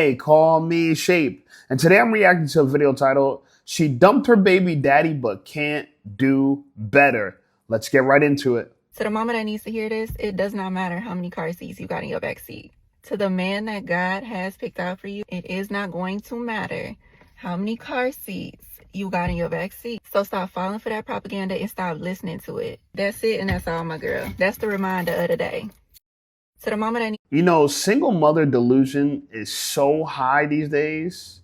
Hey, call me Shape. And today I'm reacting to a video titled, She Dumped Her Baby Daddy But Can't Do Better. Let's get right into it. To the mama that needs to hear this, it does not matter how many car seats you got in your back seat. To the man that God has picked out for you, it is not going to matter how many car seats you got in your back seat. So stop falling for that propaganda and stop listening to it. That's it, and that's all, my girl. That's the reminder of the day. To the mama that Single mother delusion is so high these days.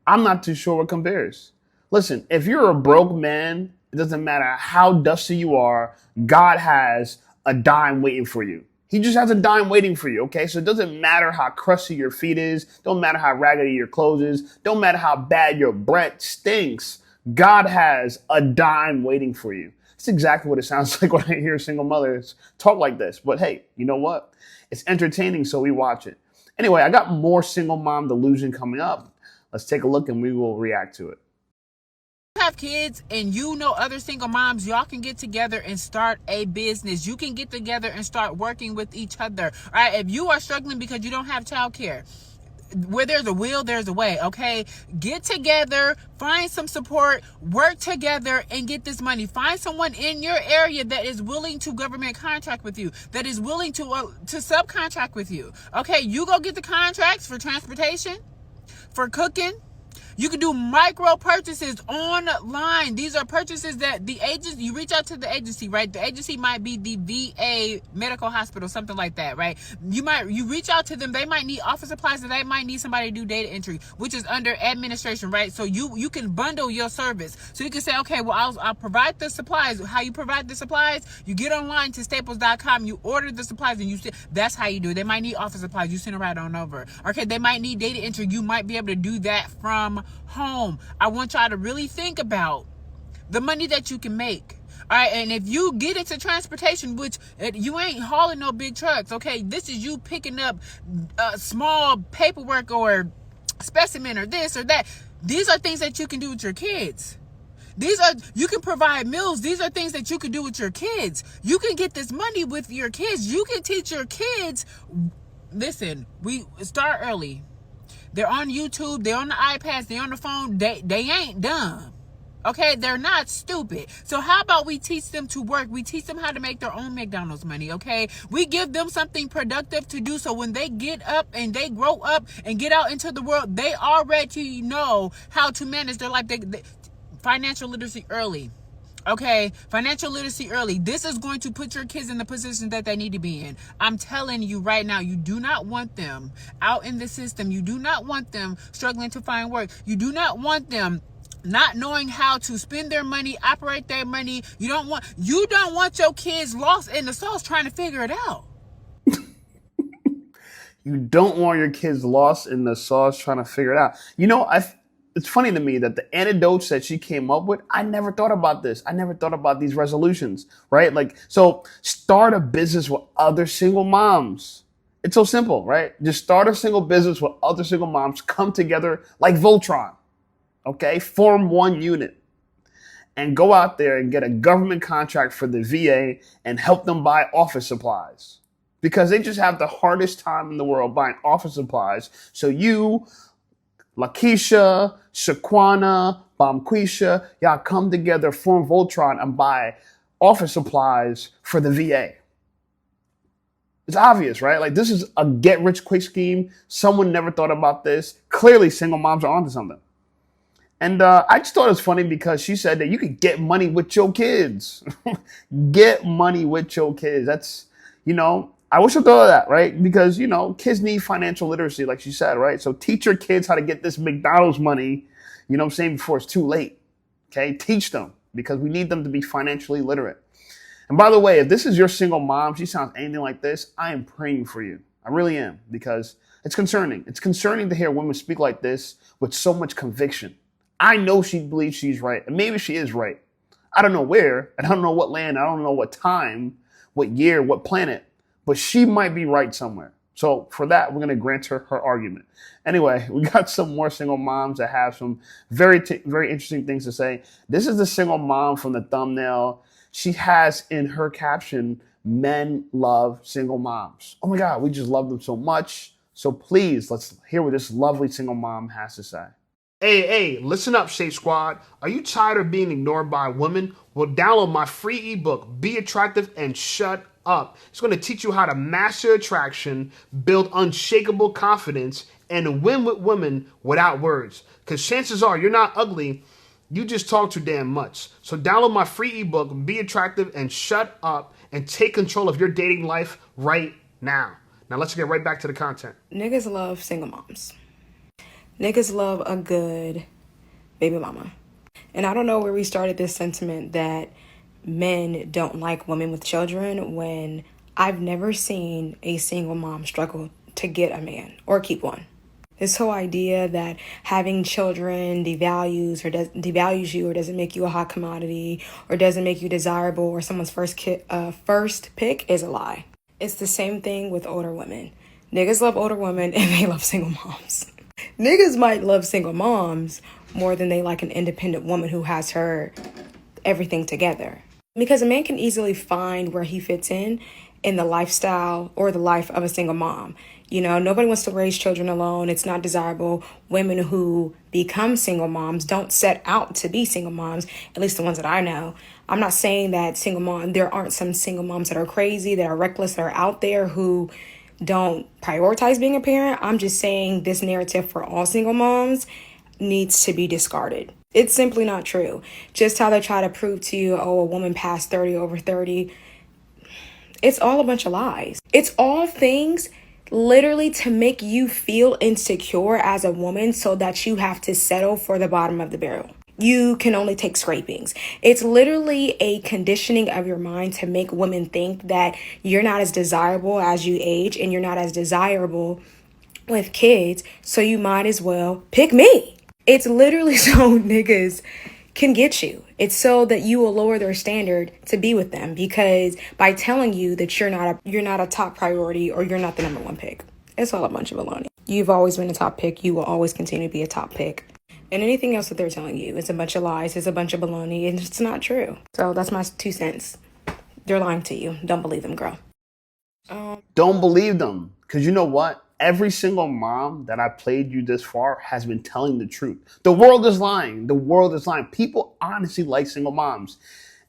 I'm not too sure what compares. Listen, if you're a broke man, it doesn't matter how dusty you are, God has a dime waiting for you. He just has a dime waiting for you, okay? So it doesn't matter how crusty your feet is, don't matter how raggedy your clothes is, don't matter how bad your breath stinks. God has a dime waiting for you. That's exactly what it sounds like when I hear single mothers talk like this. But hey, you know what? It's entertaining, so we watch it. Anyway, I got more single mom delusion coming up. Let's take a look and we will react to it. Have kids and you know other single moms, y'all can get together and start a business. You can get together and start working with each other. All right, if you are struggling because you don't have childcare, where there's a will, there's a way, okay? Get together, find some support, work together, and get this money. Find someone in your area that is willing to government contract with you, that is willing to subcontract with you. Okay, you go get the contracts for transportation, for cooking. You can do micro purchases online. These are purchases that the agency, you reach out to the agency, right? The agency might be the VA medical hospital, something like that, right? You reach out to them. They might need office supplies, and they might need somebody to do data entry, which is under administration, right? So you can bundle your service. So you can say, okay, well, I'll provide the supplies. How you provide the supplies? You get online to staples.com, you order the supplies, and that's how you do it. They might need office supplies. You send it right on over. Okay, they might need data entry. You might be able to do that from home. I want y'all to really think about the money that you can make. All right, and if you get into transportation, which you ain't hauling no big trucks, okay, this is you picking up small paperwork or specimen or this or that. These are things that you can do with your kids. You can provide meals. These are things that you can do with your kids. You can get this money with your kids. You can teach your kids. Listen, we start early. They're on YouTube, they're on the iPads, they're on the phone. They ain't dumb. Okay, they're not stupid. So how about we teach them to work? We teach them how to make their own McDonald's money, okay? We give them something productive to do, so when they get up and they grow up and get out into the world, they already know how to manage their life. Financial literacy early. Okay, financial literacy early. This is going to put your kids in the position that they need to be in. I'm telling you right now, you do not want them out in the system. You do not want them struggling to find work. You do not want them not knowing how to spend their money, operate their money. You don't want your kids lost in the sauce trying to figure it out. You don't want your kids lost in the sauce trying to figure it out. It's funny to me that the antidotes that she came up with, I never thought about this. I never thought about these resolutions, right? So start a business with other single moms. It's so simple, right? Just start a single business with other single moms, come together like Voltron, okay? Form one unit and go out there and get a government contract for the VA and help them buy office supplies because they just have the hardest time in the world buying office supplies. So you, Lakeisha, Shaquana, Bomquisha, y'all come together, form Voltron, and buy office supplies for the VA. It's obvious, right? Like, this is a get-rich-quick scheme. Someone never thought about this. Clearly, single moms are onto something. And I just thought it was funny because she said that you could get money with your kids. Get money with your kids. That's, I wish I thought of that, right? Because, kids need financial literacy, like she said, right? So teach your kids how to get this McDonald's money, before it's too late, okay? Teach them because we need them to be financially literate. And by the way, if this is your single mom, she sounds anything like this, I am praying for you. I really am because it's concerning. It's concerning to hear women speak like this with so much conviction. I know she believes she's right, and maybe she is right. I don't know where, I don't know what land, I don't know what time, what year, what planet, but she might be right somewhere. So for that, we're going to grant her argument. Anyway, we got some more single moms that have some very interesting things to say. This is the single mom from the thumbnail. She has in her caption, men love single moms. Oh my God, we just love them so much. So please, let's hear what this lovely single mom has to say. Hey, listen up, Shape Squad. Are you tired of being ignored by women? Well, download my free ebook, Be Attractive and Shut Up. It's going to teach you how to master attraction, build unshakable confidence, and win with women without words. Because chances are you're not ugly, you just talk too damn much. So download my free ebook, Be Attractive and Shut Up, and take control of your dating life right now. Now let's get right back to the content. Niggas love single moms. Niggas love a good baby mama. And I don't know where we started this sentiment that men don't like women with children when I've never seen a single mom struggle to get a man or keep one. This whole idea that having children devalues you or doesn't make you a hot commodity or doesn't make you desirable or someone's first pick is a lie. It's the same thing with older women. Niggas love older women and they love single moms. Niggas might love single moms more than they like an independent woman who has her everything together. Because a man can easily find where he fits in the lifestyle or the life of a single mom. You know, nobody wants to raise children alone. It's not desirable. Women who become single moms don't set out to be single moms, at least the ones that I know. I'm not saying that there aren't some single moms that are crazy, that are reckless, that are out there who don't prioritize being a parent. I'm just saying this narrative for all single moms needs to be discarded. It's simply not true. Just how they try to prove to you, a woman past 30 over 30, it's all a bunch of lies. It's all things literally to make you feel insecure as a woman so that you have to settle for the bottom of the barrel. You can only take scrapings. It's literally a conditioning of your mind to make women think that you're not as desirable as you age and you're not as desirable with kids, so you might as well pick me. It's literally so niggas can get you. It's so that you will lower their standard to be with them, because by telling you that you're not a top priority or you're not the number one pick, it's all a bunch of baloney. You've always been a top pick. You will always continue to be a top pick. And anything else that they're telling you is a bunch of lies, is a bunch of baloney, and it's not true. So that's my 2 cents. They're lying to you. Don't believe them, girl. Don't believe them. Because you know what? Every single mom that I played you this far has been telling the truth. The world is lying. The world is lying. People honestly like single moms.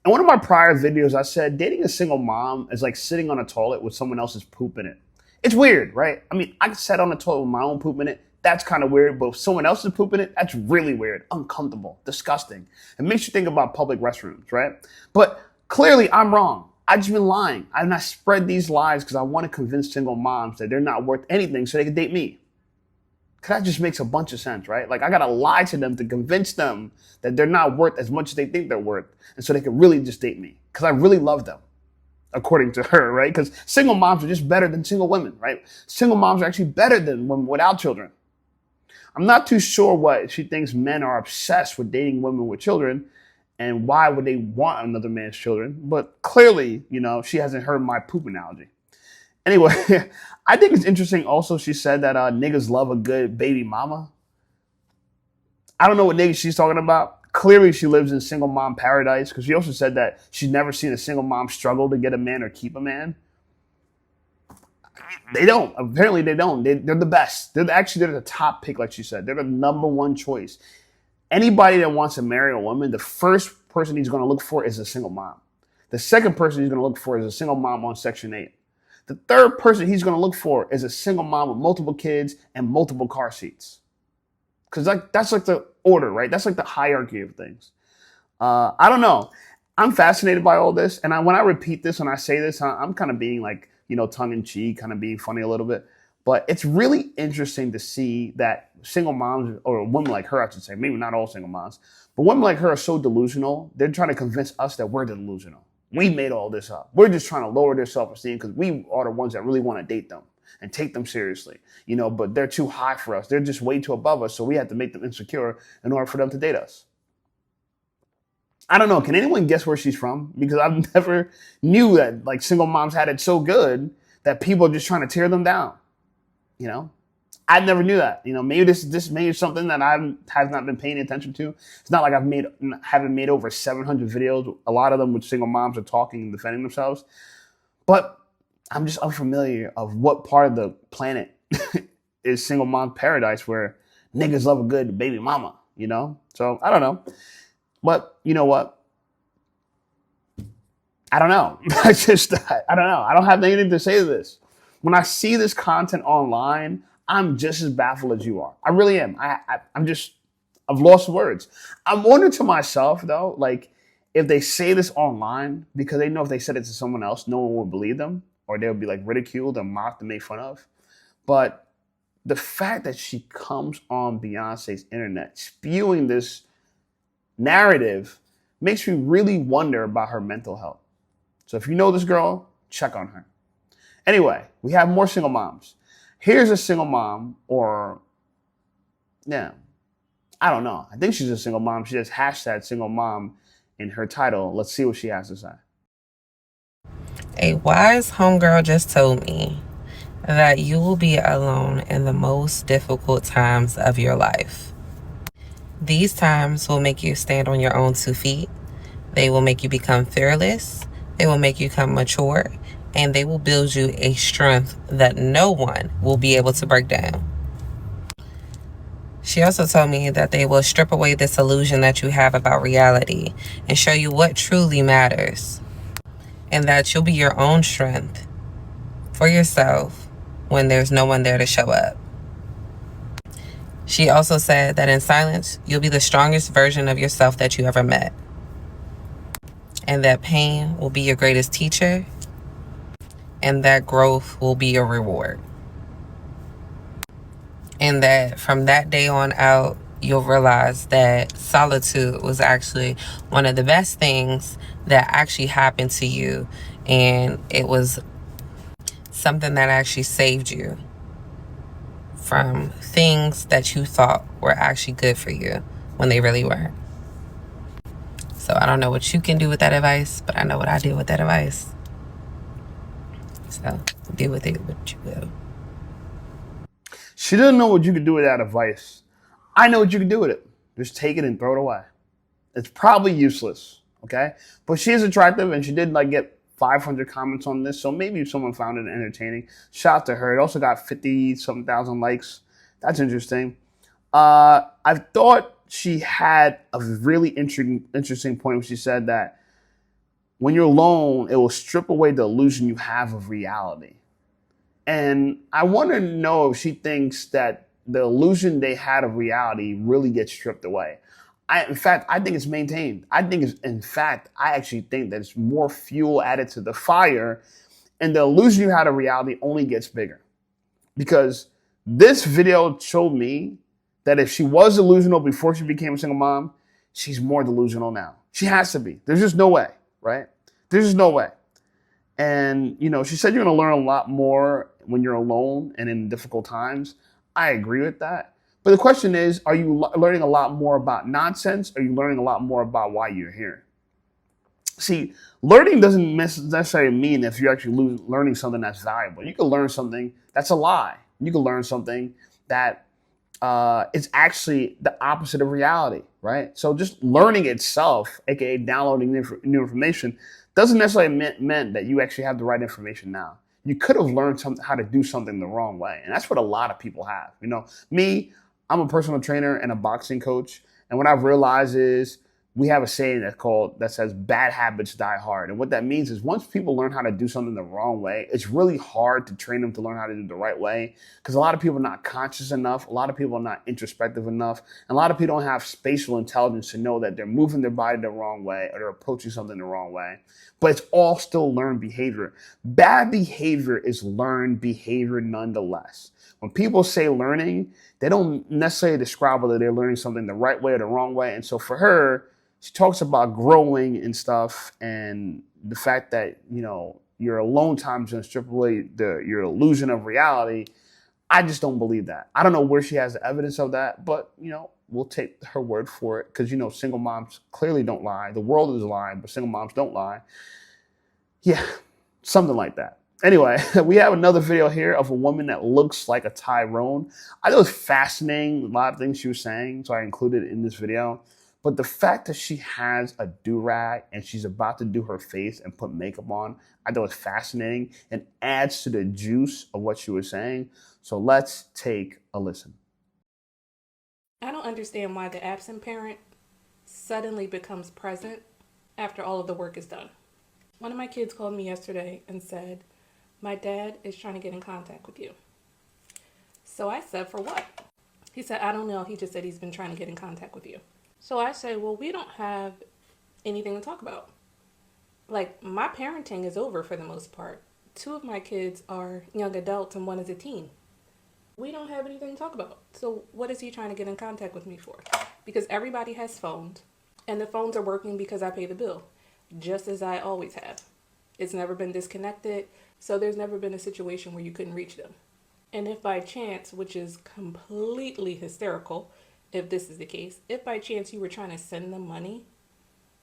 In one of my prior videos, I said dating a single mom is like sitting on a toilet with someone else's poop in it. It's weird, right? I mean, I sat on a toilet with my own poop in it. That's kind of weird, but if someone else is pooping it, that's really weird, uncomfortable, disgusting. It makes you think about public restrooms, right? But clearly I'm wrong. I've just been lying. I've not spread these lies because I want to convince single moms that they're not worth anything so they can date me. Because that just makes a bunch of sense, right? Like I got to lie to them to convince them that they're not worth as much as they think they're worth. And so they can really just date me because I really love them. According to her, right? Because single moms are just better than single women, right? Single moms are actually better than women without children. I'm not too sure what she thinks men are obsessed with dating women with children and why would they want another man's children. But clearly, she hasn't heard my poop analogy. Anyway, I think it's interesting also she said that niggas love a good baby mama. I don't know what niggas she's talking about. Clearly she lives in single mom paradise because she also said that she's never seen a single mom struggle to get a man or keep a man. They don't. Apparently they don't. They're the best. They're the top pick, like she said. They're the number one choice. Anybody that wants to marry a woman, the first person he's going to look for is a single mom. The second person he's going to look for is a single mom on Section 8. The third person he's going to look for is a single mom with multiple kids and multiple car seats. Because that's like the order, right? That's like the hierarchy of things. I don't know. I'm fascinated by all this. And when I repeat this, when I say this, I'm kind of being like, tongue in cheek, kind of being funny a little bit. But it's really interesting to see that single moms, or women like her, I should say, maybe not all single moms, but women like her are so delusional. They're trying to convince us that we're delusional. We made all this up. We're just trying to lower their self-esteem because we are the ones that really want to date them and take them seriously, but they're too high for us. They're just way too above us. So we have to make them insecure in order for them to date us. I don't know. Can anyone guess where she's from? Because I've never knew that like single moms had it so good that people are just trying to tear them down. I never knew that. Maybe this may be something that I have not been paying attention to. It's not like haven't made over 700 videos. A lot of them with single moms are talking and defending themselves. But I'm just unfamiliar of what part of the planet is single mom paradise where niggas love a good baby mama, you know? So I don't know. But you know what? I don't know. I don't know. I don't have anything to say to this. When I see this content online, I'm just as baffled as you are. I really am. I've lost words. I'm wondering to myself though, like if they say this online because they know if they said it to someone else, no one would believe them, or they would be like ridiculed and mocked and made fun of. But the fact that she comes on Beyonce's internet spewing this narrative makes me really wonder about her mental health. So if you know this girl, check on her. Anyway, we have more single moms. Here's a single mom, or yeah, I don't know. I think she's a single mom. She just hashtag single mom in her title. Let's see what she has to say. A wise homegirl just told me that you will be alone in the most difficult times of your life. These times will make you stand on your own 2 feet. They will make you become fearless. They will make you become mature. And they will build you a strength that no one will be able to break down. She also told me that they will strip away this illusion that you have about reality and show you what truly matters. And that you'll be your own strength for yourself when there's no one there to show up. She also said that in silence, you'll be the strongest version of yourself that you ever met. And that pain will be your greatest teacher. And that growth will be your reward. And that from that day on out, you'll realize that solitude was actually one of the best things that actually happened to you. And it was something that actually saved you from things that you thought were actually good for you when they really weren't. So I don't know what you can do with that advice, but I know what I did with that advice. So deal with it what you will. She doesn't know what you can do with that advice. I know what you can do with it. Just take it and throw it away. It's probably useless, okay? But she is attractive, and she did like get 500 comments on this, so maybe someone found it entertaining. Shout out to her. It also got 50-something thousand likes. That's interesting. I thought she had a really interesting point when she said that when you're alone, it will strip away the illusion you have of reality. And I want to know if she thinks that the illusion they had of reality really gets stripped away. In fact, I think it's maintained. I actually think that it's more fuel added to the fire, and the illusion you had of reality only gets bigger. Because this video showed me that if she was delusional before she became a single mom, she's more delusional now. She has to be. There's just no way, right? There's just no way. And, you know, she said you're going to learn a lot more when you're alone and in difficult times. I agree with that. But the question is, are you learning a lot more about nonsense? Or are you learning a lot more about why you're here? See, learning doesn't necessarily mean if you're actually learning something that's valuable. You can learn something that's a lie. You can learn something that is actually the opposite of reality, right? So just learning itself, aka downloading new information, doesn't necessarily mean that you actually have the right information now. You could have learned how to do something the wrong way. And that's what a lot of people have. You know, me, I'm a personal trainer and a boxing coach. And what I've realized is we have a saying that says bad habits die hard. And what that means is once people learn how to do something the wrong way, it's really hard to train them to learn how to do it the right way. Because a lot of people are not conscious enough. A lot of people are not introspective enough. And a lot of people don't have spatial intelligence to know that they're moving their body the wrong way or they're approaching something the wrong way. But it's all still learned behavior. Bad behavior is learned behavior nonetheless. When people say learning, they don't necessarily describe whether they're learning something the right way or the wrong way. And so for her, she talks about growing and stuff, and the fact that, you know, your alone time is going to strip away your illusion of reality. I just don't believe that. I don't know where she has the evidence of that, but, you know, we'll take her word for it because, you know, single moms clearly don't lie. The world is lying, but single moms don't lie. Yeah, something like that. Anyway, we have another video here of a woman that looks like a Tyrone. I thought it was fascinating, a lot of things she was saying, so I included it in this video. But the fact that she has a do-rag and she's about to do her face and put makeup on, I thought was fascinating and adds to the juice of what she was saying. So let's take a listen. I don't understand why the absent parent suddenly becomes present after all of the work is done. One of my kids called me yesterday and said, "My dad is trying to get in contact with you." So I said, "For what?" He said, "I don't know. He just said he's been trying to get in contact with you." So I said, "Well, we don't have anything to talk about. Like, my parenting is over for the most part. Two of my kids are young adults and one is a teen. We don't have anything to talk about. So what is he trying to get in contact with me for?" Because everybody has phones, and the phones are working because I pay the bill, just as I always have. It's never been disconnected, so there's never been a situation where you couldn't reach them. And if by chance, which is completely hysterical, if this is the case, if by chance you were trying to send them money,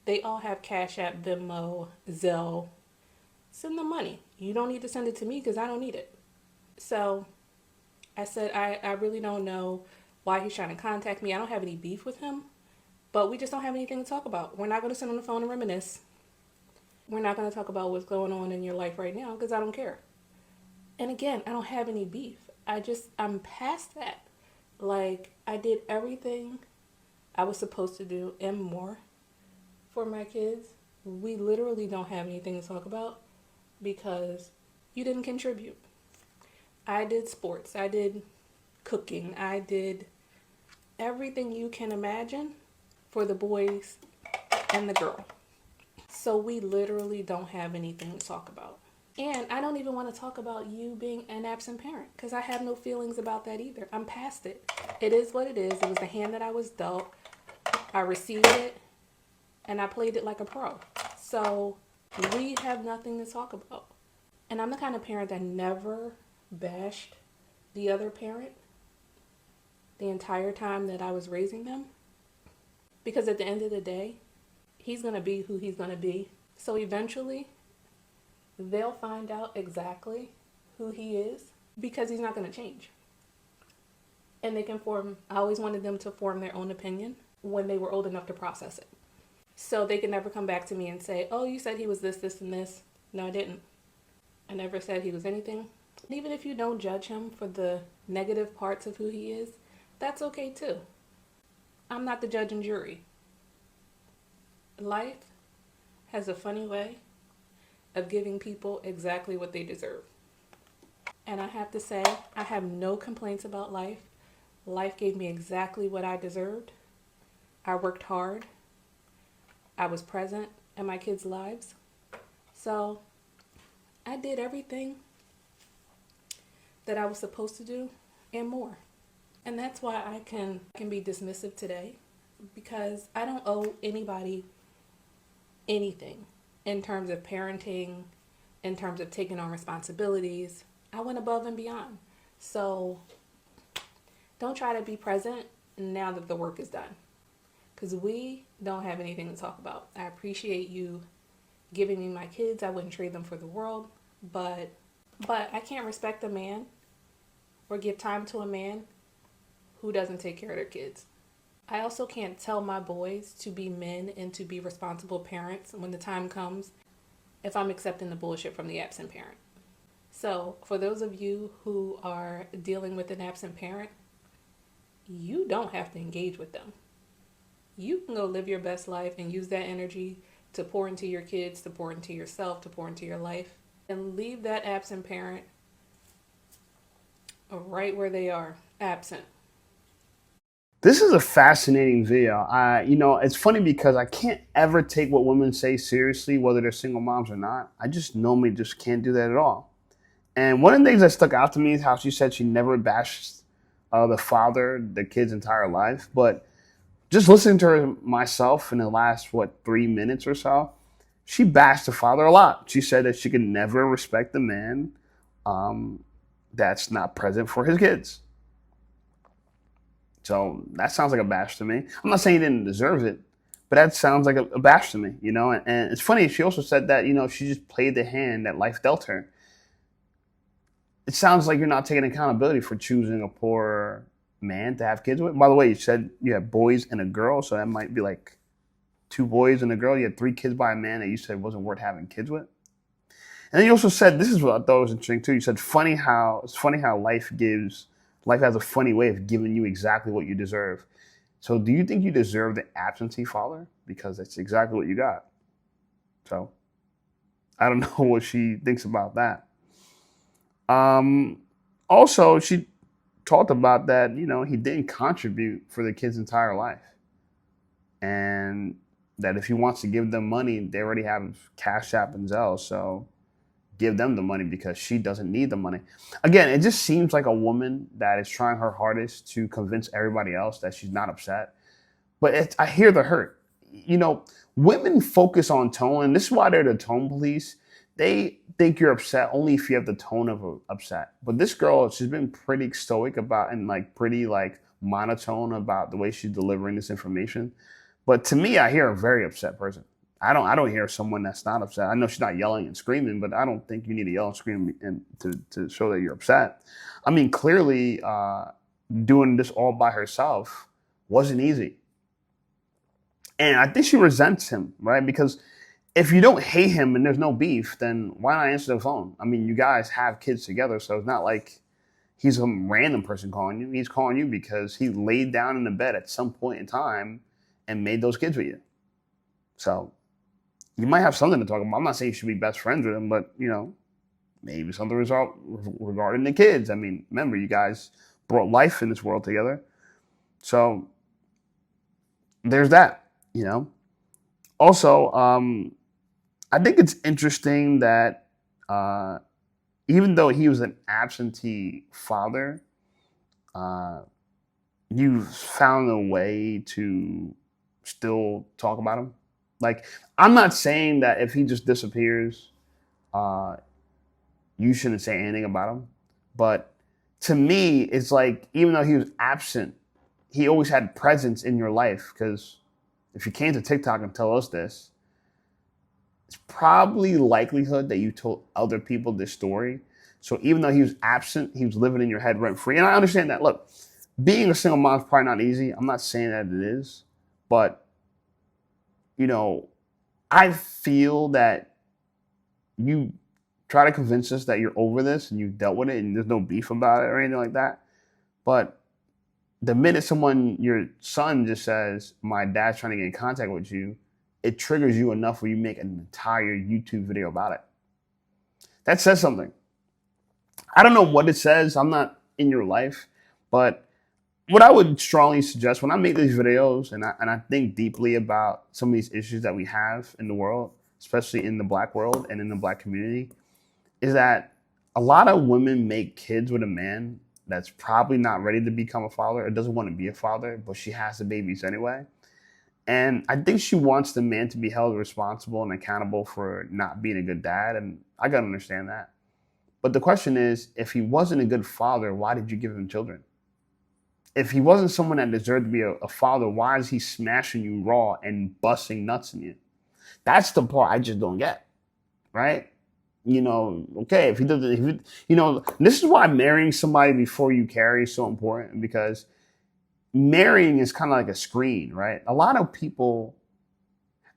they all have Cash App, Venmo, Zelle. Send them money. You don't need to send it to me because I don't need it. So I said, I really don't know why he's trying to contact me. I don't have any beef with him, but we just don't have anything to talk about. We're not going to sit on the phone and reminisce. We're not going to talk about what's going on in your life right now because I don't care. And again, I don't have any beef. I'm past that. Like, I did everything I was supposed to do and more for my kids. We literally don't have anything to talk about because you didn't contribute. I did sports. I did cooking. I did everything you can imagine for the boys and the girl. So we literally don't have anything to talk about. And I don't even want to talk about you being an absent parent because I have no feelings about that either. I'm past it. It is what it is. It was the hand that I was dealt. I received it and I played it like a pro. So we have nothing to talk about. And I'm the kind of parent that never bashed the other parent the entire time that I was raising them. Because at the end of the day, he's going to be who he's going to be. So eventually, they'll find out exactly who he is because he's not going to change. And they can I always wanted them to form their own opinion when they were old enough to process it. So they can never come back to me and say, "Oh, you said he was this, this, and this." No, I didn't. I never said he was anything. And even if you don't judge him for the negative parts of who he is, that's okay too. I'm not the judge and jury. Life has a funny way of giving people exactly what they deserve. And I have to say, I have no complaints about life. Life gave me exactly what I deserved. I worked hard. I was present in my kids' lives. So I did everything that I was supposed to do and more. And that's why I can be dismissive today, because I don't owe anybody anything in terms of parenting, in terms of taking on responsibilities. I went above and beyond. So don't try to be present now that the work is done, because we don't have anything to talk about. I appreciate you giving me my kids. I wouldn't trade them for the world, but I can't respect a man or give time to a man who doesn't take care of their kids. I also can't tell my boys to be men and to be responsible parents when the time comes if I'm accepting the bullshit from the absent parent. So for those of you who are dealing with an absent parent, you don't have to engage with them. You can go live your best life and use that energy to pour into your kids, to pour into yourself, to pour into your life, and leave that absent parent right where they are, absent. This is a fascinating video. It's funny because I can't ever take what women say seriously, whether they're single moms or not. I just normally just can't do that at all. And one of the things that stuck out to me is how she said she never bashed the father the kid's entire life. But just listening to her myself in the last, 3 minutes or so, she bashed the father a lot. She said that she could never respect the man that's not present for his kids. So that sounds like a bash to me. I'm not saying he didn't deserve it, but that sounds like a bash to me, And it's funny, she also said that, she just played the hand that life dealt her. It sounds like you're not taking accountability for choosing a poor man to have kids with. By the way, you said you have boys and a girl, so that might be like 2 boys and a girl. You had 3 kids by a man that you said wasn't worth having kids with. And then you also said, this is what I thought was interesting too. You said, it's funny how life has a funny way of giving you exactly what you deserve. So do you think you deserve the absentee father? Because that's exactly what you got. So I don't know what she thinks about that. Also, she talked about that, he didn't contribute for the kid's entire life. And that if he wants to give them money, they already have Cash App and Zelle. So give them the money because she doesn't need the money. Again, it just seems like a woman that is trying her hardest to convince everybody else that she's not upset. But I hear the hurt. Women focus on tone, and this is why they're the tone police. They think you're upset only if you have the tone of upset. But this girl, she's been pretty stoic about and pretty monotone about the way she's delivering this information. But to me, I hear a very upset person. I don't hear someone that's not upset. I know she's not yelling and screaming, but I don't think you need to yell and scream and to show that you're upset. I mean, clearly, doing this all by herself wasn't easy. And I think she resents him, right? Because if you don't hate him and there's no beef, then why not answer the phone? I mean, you guys have kids together, so it's not like he's some random person calling you. He's calling you because he laid down in the bed at some point in time and made those kids with you. So you might have something to talk about. I'm not saying you should be best friends with him, but, maybe something regarding the kids. I mean, remember, you guys brought life in this world together. So there's that, Also, I think it's interesting that even though he was an absentee father, you found a way to still talk about him. I'm not saying that if he just disappears, you shouldn't say anything about him. But to me, it's even though he was absent, he always had presence in your life. Because if you came to TikTok and tell us this, it's probably likelihood that you told other people this story. So even though he was absent, he was living in your head rent free. And I understand that. Look, being a single mom is probably not easy. I'm not saying that it is. But, I feel that you try to convince us that you're over this and you've dealt with it and there's no beef about it or anything like that. But the minute your son just says, my dad's trying to get in contact with you, it triggers you enough where you make an entire YouTube video about it. That says something. I don't know what it says. I'm not in your life. But what I would strongly suggest when I make these videos and I think deeply about some of these issues that we have in the world, especially in the Black world and in the Black community, is that a lot of women make kids with a man that's probably not ready to become a father or doesn't want to be a father, but she has the babies anyway. And I think she wants the man to be held responsible and accountable for not being a good dad. And I got to understand that. But the question is, if he wasn't a good father, why did you give him children? If he wasn't someone that deserved to be a father, why is he smashing you raw and busting nuts in you? That's the part I just don't get, right? Okay, if he doesn't, this is why marrying somebody before you carry is so important, because marrying is kind of like a screen, right? A lot of people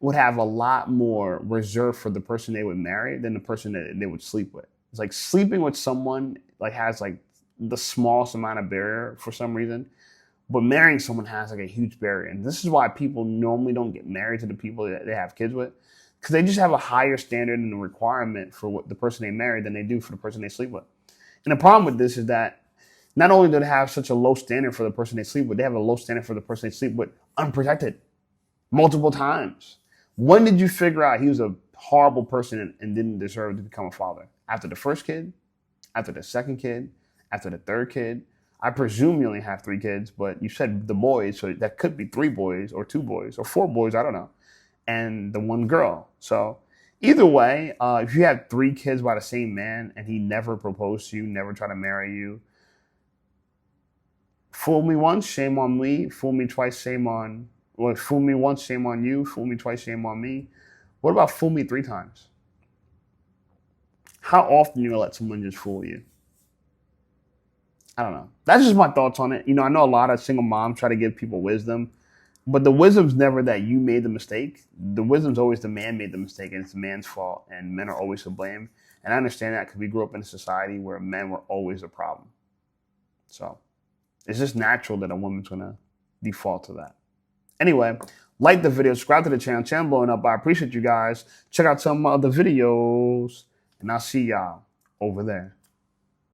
would have a lot more reserved for the person they would marry than the person that they would sleep with. It's like sleeping with someone has the smallest amount of barrier for some reason, but marrying someone has a huge barrier. And this is why people normally don't get married to the people that they have kids with, because they just have a higher standard and a requirement for what the person they marry than they do for the person they sleep with. And the problem with this is that not only do they have such a low standard for the person they sleep with, they have a low standard for the person they sleep with unprotected multiple times. When did you figure out he was a horrible person and didn't deserve to become a father? After the first kid? After the second kid? After the third kid? I presume you only have 3 kids, but you said the boys, so that could be 3 boys or 2 boys or 4 boys, I don't know, and the 1 girl. So either way, if you had 3 kids by the same man and he never proposed to you, never tried to marry you, fool me once, shame on me. Fool me twice, fool me once, shame on you. Fool me twice, shame on me. What about fool me 3 times? How often you gonna let someone just fool you? I don't know. That's just my thoughts on it. You know, I know a lot of single moms try to give people wisdom, but the wisdom's never that you made the mistake. The wisdom's always the man made the mistake, and it's the man's fault, and men are always to blame. And I understand that because we grew up in a society where men were always a problem. So it's just natural that a woman's going to default to that. Anyway, like the video, subscribe to the channel. Channel blowing up. I appreciate you guys. Check out some other videos, and I'll see y'all over there.